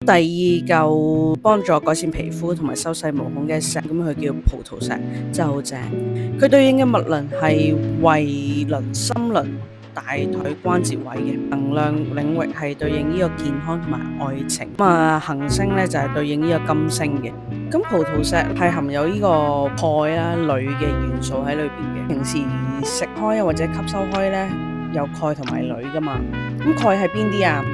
第二嚿幫助改善皮膚同埋修細毛孔嘅石，咁佢叫葡萄石，真係好正。佢對應嘅脈輪係胃輪、心輪、大腿關節位嘅能量領域，係對應呢個健康同埋愛情。行星咧就係對應呢個金星嘅。咁葡萄石係含有呢個鈣啦、鋁嘅元素喺裏邊嘅。平時食開或者吸收開咧，有鈣同埋鋁噶嘛。咁鈣係邊啲啊？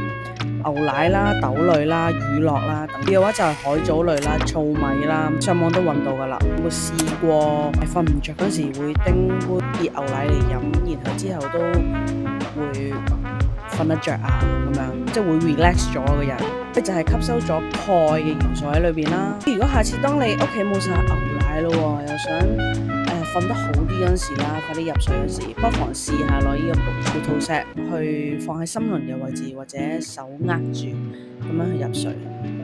牛奶啦、豆類啦、乳酪啦等嘅話就係海藻類啦、糙米啦，上網都揾到噶啦。有冇試過瞓唔着嗰時會叮杯熱牛奶嚟飲，然後之後都會瞓得着啊咁樣，即係會 relax 咗個人。佢就係吸收咗鈣嘅元素喺裏邊啦。如果下次當你屋企冇晒牛奶咯，又想瞓得好啲嗰陣時啦，快啲入睡嗰時，不妨試下攞呢個葡萄石去放喺心輪嘅位置，或者手握住咁樣去入睡。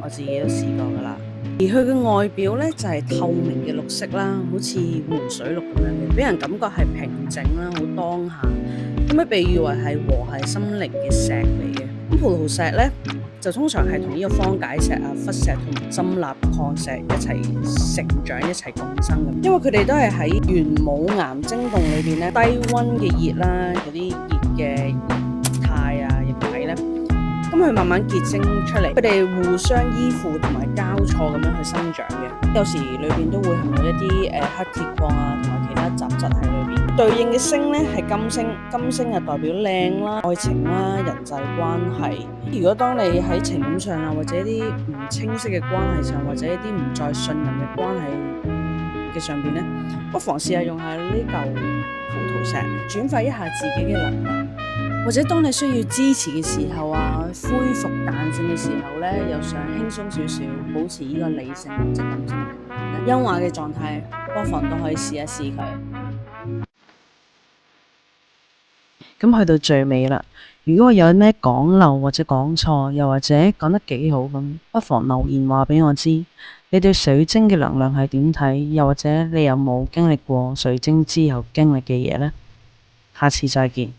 我自己都試過噶啦。而佢嘅外表咧就係透明嘅綠色啦，好似湖水綠咁樣嘅，俾人感覺係平靜啦，好當下。咁樣被譽為係和諧心靈嘅石嚟嘅。咁葡萄石咧就通常係同呢個方解石啊、氟石同埋針蠟礦石一齊成長、一齊共生嘅，因為佢哋都係喺玄武岩晶洞裏邊咧低溫嘅熱啦，有啲熱嘅液態啊液體咧，咁佢慢慢結晶出嚟，佢哋互相依附同埋交錯咁樣去生長嘅。有時裏邊都會含有一啲黑鐵礦啊同埋其他雜質喺裏邊。對應嘅星咧係金星，金星係代表靚啦、愛情啦、人際關係。如果當你喺情感上啊，或者一啲唔清晰嘅關係上，或者一啲唔再信任嘅關係嘅上邊咧，不妨試下用下呢嚿葡萄石，轉化一下自己嘅能量。或者當你需要支持嘅時候啊，恢復彈性嘅時候咧，又想輕鬆少少，保持呢個理性或者感性優雅嘅狀態，不妨都可以試一試佢。咁去到最尾啦，如果我有咩講漏或者講錯，又或者講得幾好咁，不妨留言話俾我知。你對水晶嘅能量係點睇？又或者你有冇經歷過水晶之後經歷嘅嘢呢？下次再見。